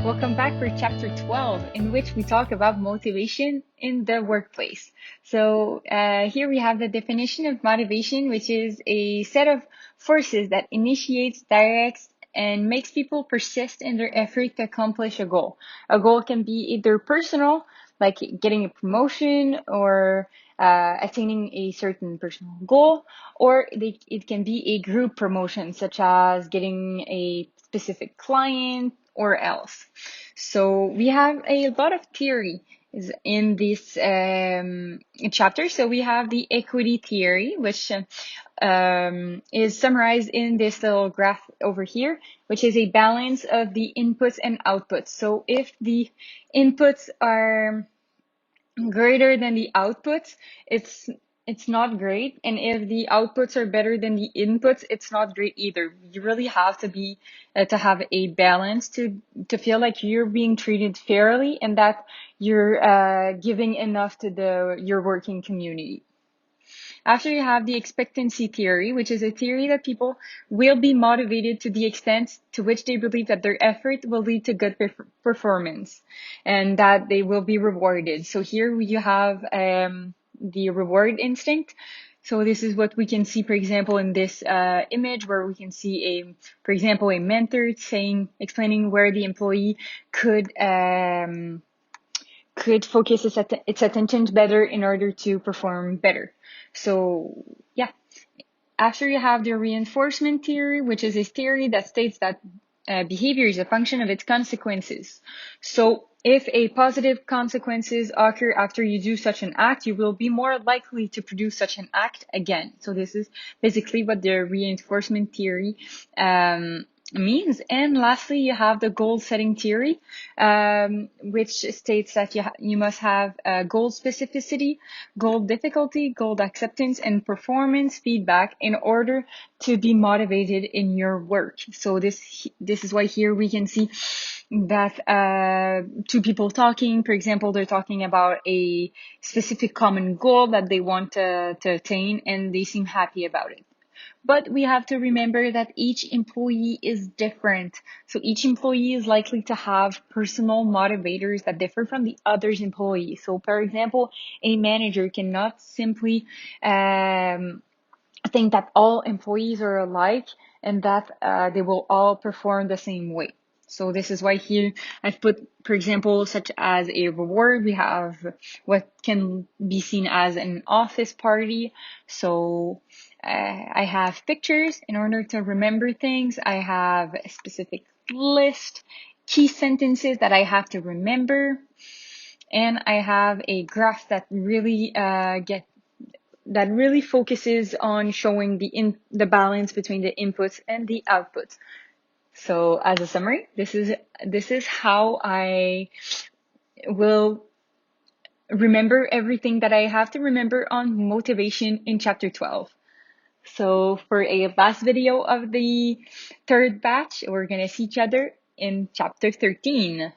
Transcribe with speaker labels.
Speaker 1: welcome back for chapter 12, in which we talk about motivation in the workplace. Here we have the definition of motivation, which is a set of forces that initiates, directs, and makes people persist in their effort to accomplish a goal. A goal can be either personal, like getting a promotion or attaining a certain personal goal, or it can be a group promotion, such as getting a specific client or else. So we have a lot of theory in this chapter. So we have the equity theory, which is summarized in this little graph over here, which is a balance of the inputs and outputs. So if the inputs are greater than the outputs, it's not great. And if the outputs are better than the inputs, it's not great either. You really have to be to have a balance to feel like you're being treated fairly and that you're giving enough to your working community. After, you have the expectancy theory, which is a theory that people will be motivated to the extent to which they believe that their effort will lead to good performance and that they will be rewarded. So here you have the reward instinct. So this is what we can see, for example, in this image, where we can see for example, a mentor explaining where the employee could focus its attention better in order to perform better. So yeah, after, you have the reinforcement theory, which is a theory that states that behavior is a function of its consequences. So if a positive consequences occur after you do such an act, you will be more likely to produce such an act again. So this is basically what the reinforcement theory means. And lastly, you have the goal setting theory, which states that you must have goal specificity, goal difficulty, goal acceptance, and performance feedback in order to be motivated in your work. So this is why here we can see that two people talking, for example, they're talking about a specific common goal that they want to attain, and they seem happy about it. But we have to remember that each employee is different. So each employee is likely to have personal motivators that differ from the other's employees. So for example, a manager cannot simply think that all employees are alike and that they will all perform the same way. So this is why here I've put, for example, such as a reward, we have what can be seen as an office party. So I have pictures in order to remember things. I have a specific list, key sentences that I have to remember. And I have a graph that really focuses on showing the balance between the inputs and the outputs. So as a summary, this is how I will remember everything that I have to remember on motivation in chapter 12. So for a last video of the third batch, we're going to see each other in chapter 13.